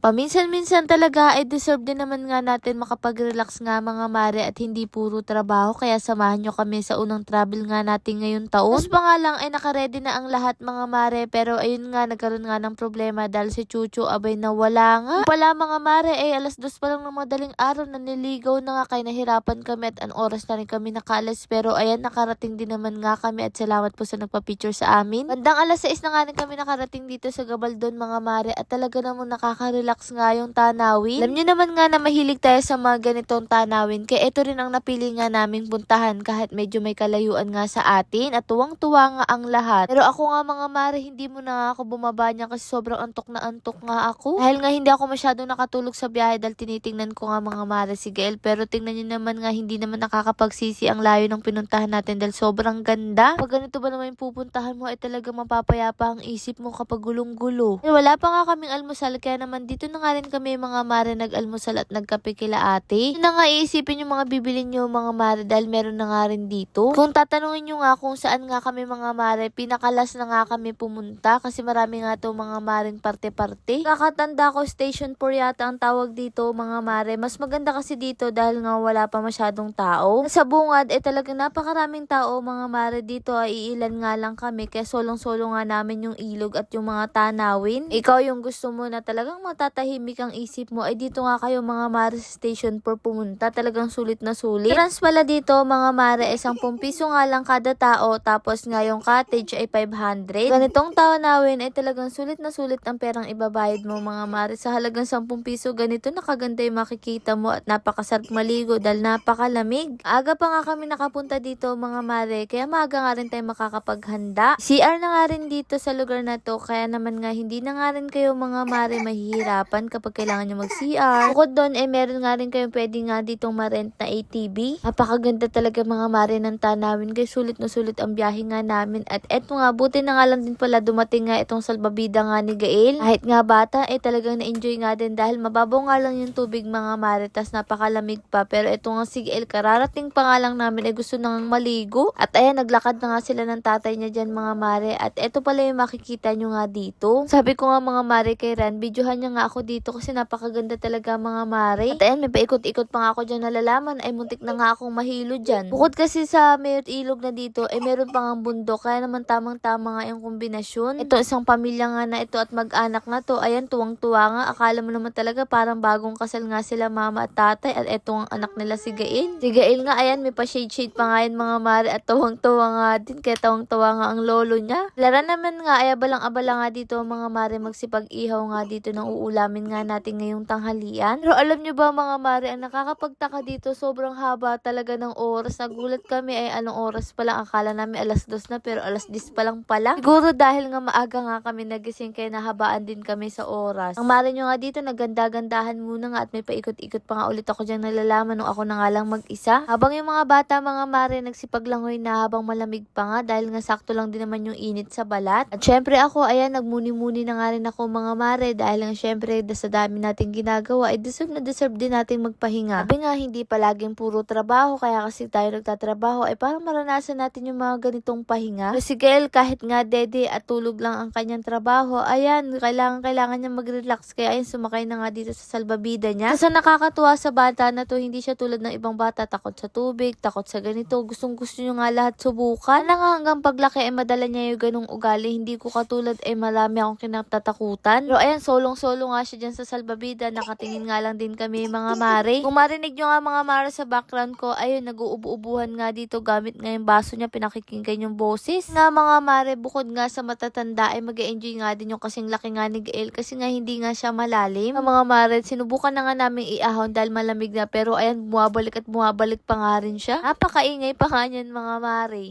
Paminsan-minsan talaga ay deserve din naman nga natin makapag-relax nga mga mare at hindi puro trabaho, kaya samahan nyo kami sa unang travel nga natin ngayong taon. Tapos pa nga lang ay nakaredy na ang lahat mga mare, pero ayun nga nagkaroon nga ng problema dahil si Chuchu abay nawala nga. Pala mga mare ay alas 2 pa lang ng madaling araw na niligaw na nga, kaya nahirapan kami at an oras na rin kami nakaalas, pero ayan nakarating din naman nga kami at salamat po sa nagpa-picture sa amin. Bandang alas 6 na nga rin kami nakarating dito sa Gabaldon mga mare at talaga namang nakaka-relax nga yung tanawin. Alam nyo naman nga na mahilig tayo sa mga ganitong tanawin, kaya ito rin ang napili nga naming puntahan kahit medyo may kalayuan nga sa atin at tuwang-tuwa nga ang lahat. Pero ako nga mga mare, hindi mo na ako bumaba niya kasi sobrang antok na antok nga ako. Dahil nga hindi ako masyadong nakatulog sa biyahe dahil tinitingnan ko nga mga mare si Gael, pero tingnan nyo naman nga hindi naman nakakapagsisi ang layo ng pinuntahan natin dahil sobrang ganda. Pag ganito ba naman yung pupuntahan mo ay talaga mapapayapa ang isip mo kapag gulong-gulo. Wala pa nga kaming almusal, kaya naman dito na nga rin kami mga mare nag-almusal at nagkape kila ate. Yun na nga iisipin yung mga bibili nyo mga mare dahil meron na nga rin dito. Kung tatanungin nyo nga kung saan nga kami mga mare, pinakalas na nga kami pumunta kasi marami nga to mga maring parte-parte. Kakatanda ko station 4 yata ang tawag dito mga mare. Mas maganda kasi dito dahil nga wala pa masyadong tao. Sa bungad talagang napakaraming tao mga mare dito, ay iilan nga lang kami kaya solong-solo nga namin yung ilog at yung mga tanawin. Ikaw yung gusto mo na talagang matatahimik ang isip mo, ay dito nga kayo mga mare sa station 4 pumunta. Talagang sulit na sulit. Trans pala dito mga mare ay 10 piso nga lang kada tao, tapos nga yung cottage ay 500. Ganitong tanawin ay talagang sulit na sulit ang perang ibabayad mo mga mare. Sa halagang 10 piso ganito nakaganda yung makikita mo at napakasarap maligo dahil napakalamig. Aga pa nga kami nakapunta dito mga mare, kaya maaga nga rin tayo makakapaghanda. CR na nga rin dito sa lugar na to, kaya naman nga hindi na nga rin kayo mga mare mahihirapan kapag kailangan nyo mag-CR. Bukod doon ay meron nga rin kayong pwede nga ditong ma-rent na ATV. Napakaganda talaga mga mare ng tanawin, kaya sulit na sulit ang biyahe nga namin. At eto nga, buti na nga lang din pala dumating nga itong salbabida nga ni Gael. Kahit nga bata talagang na-enjoy nga din dahil mababaw nga lang yung tubig mga mare, tas napakalamig pa. Pero eto nga si Gael, kararating pa nga lang namin ay gusto nang maligo. At ayan, naglakad na nga sila ng tatay niya dyan mga mare. At eto pala yung makikita nyo nga dito. Sabi ko nga mga mare kay Ran, videohan niya nga ako dito kasi napakaganda talaga mga mare. At ayan, may paikot-ikot pa nga ako dyan, nalalaman ay muntik na nga akong mahilo dyan. Bukod kasi sa may ilog na dito ay meron pa nga bundok, kaya naman tamang-tama nga yung kombinasyon. Ito isang pamilya nga na ito at mag-anak na to. Ayan, tuwang-tuwa nga. Akala mo naman talaga parang bagong kasal nga sila mama at tatay, at eto ang anak nila si Gael. Si Gael nga ayan, may pa-shade-shade pa nga yan mga mare at tuwang-tuwa nga din, kaya tuwang-tuwa nga ang lolo niya. Lara naman nga ay abalang-abala nga dito mga mare magsipag-ihaw nga dito ng uulamin nga natin ngayong tanghalian. Pero alam nyo ba mga mare, ang nakakapagtaka dito, sobrang haba talaga ng oras. Nagulat kami ay anong oras pa lang, akala namin alas 2 na pero alas 10 pa lang pala. Siguro dahil nga maaga nga kami nagising kaya nahabaan din kami sa oras. Ang mare nyo nga dito, naganda-gandahan muna nga at may paikot-ikot pa nga ulit ako dyan nalalaman nung ako na nga lang mag-isa. Habang yung mga bata mga mare nagsipaglangoy na habang malamig pa nga dahil nga sakto lang din naman yung init sa balat. At syempre ako ayan, nagmuni-muni na nga rin ako mga mare dahil nga syempre sa dami nating ginagawa ay deserve na deserve din nating magpahinga. Sabi nga hindi palaging puro trabaho, kaya kasi tayo nagtatrabaho ay parang maranasan natin yung mga ganitong pahinga. Pero si Gael kahit nga dede at tulog lang ang kanyang trabaho, ayan, kailangan niya mag-relax, kaya ayun sumakay na nga dito sa salbabida niya. Kasi nakakatuwa sa bata na to, hindi siya tulad ng ibang bata, takot sa tubig, takot sa ganito, gustong gusto nyo nga lahat subukan. Na nga hanggang paglaki ay madala niya yung ganong ugali, hindi ko katulad ay marami akong kinatatakutan. Pero ayan, solong-solo nga siya dyan sa salbabida, nakatingin nga lang din kami mga mare. Kung marinig nyo nga mga mare sa background ko, ayun, nag-uubo-ubuhan nga dito gamit nga yung baso niya, pinakikinggan yung boses. Nga mga mare, bukod nga sa matatanda ay mag-enjoy nga din yung kasing laki nga ni Gael kasi nga hindi nga siya malalim. Mga mare, sinubukan na nga namin iahon dahil malamig na, pero ayan, bumabalik at bumabalik pa nga rin siya. Napakaingay pa nga niyan mga mare.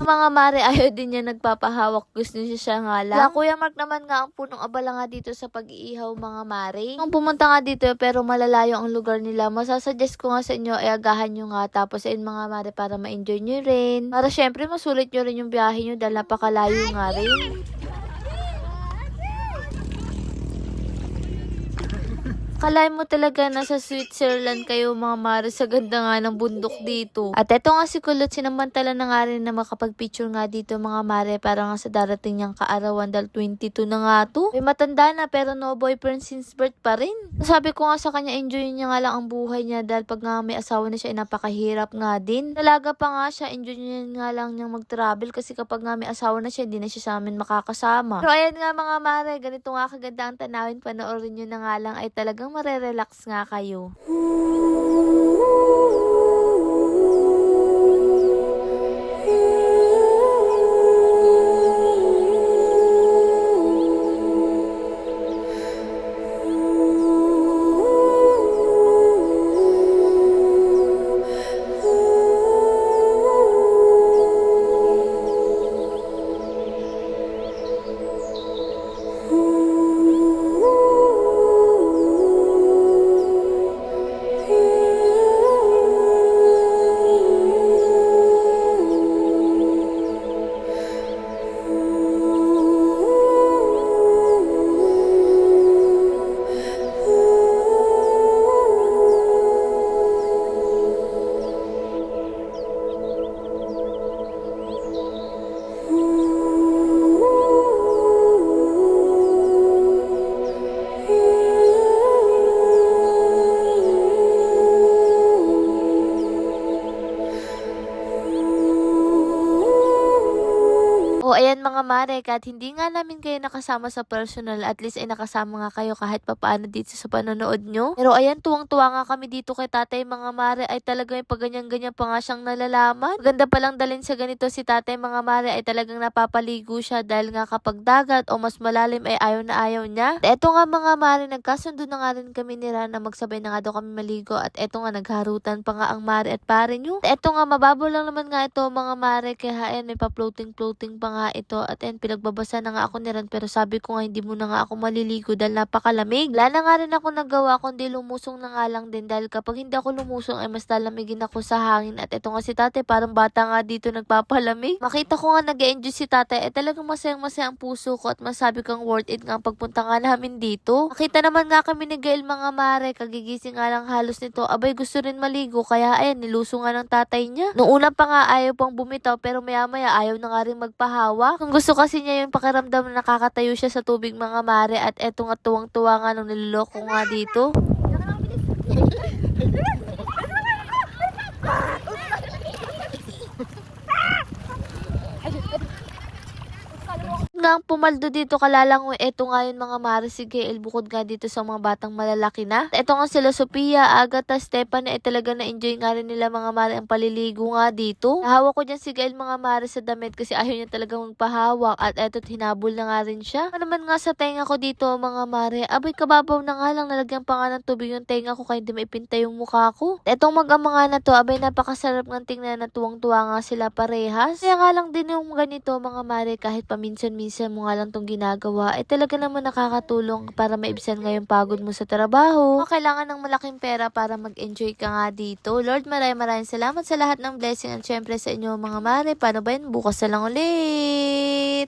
Mga mare, ayaw din niya nagpapahawak. Gusto niya siya nga lang. La, Kuya Mark naman nga ang punong abala nga dito sa pag-iihaw mga mare. Nung pumunta nga dito pero malalayo ang lugar nila, masasuggest ko nga sa inyo ay agahan nyo nga. Tapos ayun mga mare, para ma-enjoy nyo rin. Para syempre masulit nyo rin yung biyahe nyo dahil napakalayo nga rin. Akalain mo talaga nasa Switzerland kayo mga mare, sa ganda nga ng bundok dito. At eto nga si Kulot, sinamantala na nga rin na makapag-picture nga dito mga mare para nga sa darating niyang kaarawan dahil 22 na nga to. May matanda na pero no boyfriend since birth pa rin. Sabi ko nga sa kanya, enjoy niya nga lang ang buhay niya dahil pag nga may asawa na siya, napakahirap nga din. Talaga pa nga siya, enjoy niya nga lang niyang mag-travel kasi kapag nga may asawa na siya, hindi na siya sa amin makakasama. Pero ayan nga mga mare, ganito nga kaganda ang tanawin, panoorin nyo na nga lang ay talagang marerelax nga kayo. O ayan mga mare, kahit hindi nga namin kayo nakasama sa personal, at least ay nakasama nga kayo kahit papaano dito sa panonood nyo. Pero ayan, tuwang-tuwa nga kami dito kay tatay mga mare, ay talaga yung paganyan-ganyan pa nga siyang nalalaman. Maganda palang dalhin sa ganito si tatay mga mare, ay talagang napapaligo siya dahil nga kapag dagat o mas malalim ay ayaw na ayaw niya. At eto nga mga mare, nagkasundo na nga rin kami ni Ran na magsabay na nga daw kami maligo, at eto nga nagharutan pa nga ang mare at pare nyo. At eto nga mababaw lang naman nga ito mga mare, kaya ayan may pa-floating-floating pa nga ito, at ayan pinagbabasa na nga ako ni Ran, pero sabi ko nga hindi mo na nga ako maliligo dahil napakalamig. Wala na nga rin ako nagawa kundi lumusong na nga lang din dahil kapag hindi ako lumusong ay mas lalamigin ako sa hangin. At eto nga si tatay, parang bata nga dito nagpapalamig. Makita ko nga nag-enjoy si tatay, ay talagang masayang-masaya ang puso ko at masabi kang worth it nga ang pagpunta nga namin dito. Nakita naman nga kami ni Gael mga mare, kagigising nga lang halos nito, abay gusto rin maligo kaya ayan nilusong nga ng tatay niya. Noong una pa nga ayaw pang bumitaw, pero maya-maya ayaw na nga rin magpahawak. Kung gusto kasi niya yung pakiramdam na nakakatayo siya sa tubig mga mare, at eto nga tuwang-tuwa nga nung niloloko nga dito. Nga ang pumaldo dito kalalangoy, eto nga yun mga mare si Gael, bukod nga dito sa mga batang malalaki na. Eto nga sila Sophia, Agatha, Stephanie ay talaga na-enjoy nga rin nila mga mare ang paliligo nga dito. Nahawak ko dyan si Gael mga mare sa damit kasi ayaw niya talaga magpahawak, at eto hinabol na nga rin siya. Ano naman nga sa tenga ko dito mga mare, abay kababaw na nga lang, nalagyan pa nga ng tubig yung tenga ko kaya hindi maipinta yung mukha ko. Etong mag-ama nga na to, abay napakasarap ng tingnan na tuwang-tuwa nga sila parehas. Kaya nga lang din yung ganito mga mare, kahit paminsan-minsan mo nga lang tong ginagawa, ay talaga naman nakakatulong para maibsan nga yung pagod mo sa trabaho. Kailangan ng malaking pera para mag-enjoy ka nga dito. Lord, maraming salamat sa lahat ng blessing, at syempre sa inyo mga mare. Paano ba yun? Bukas na lang ulit!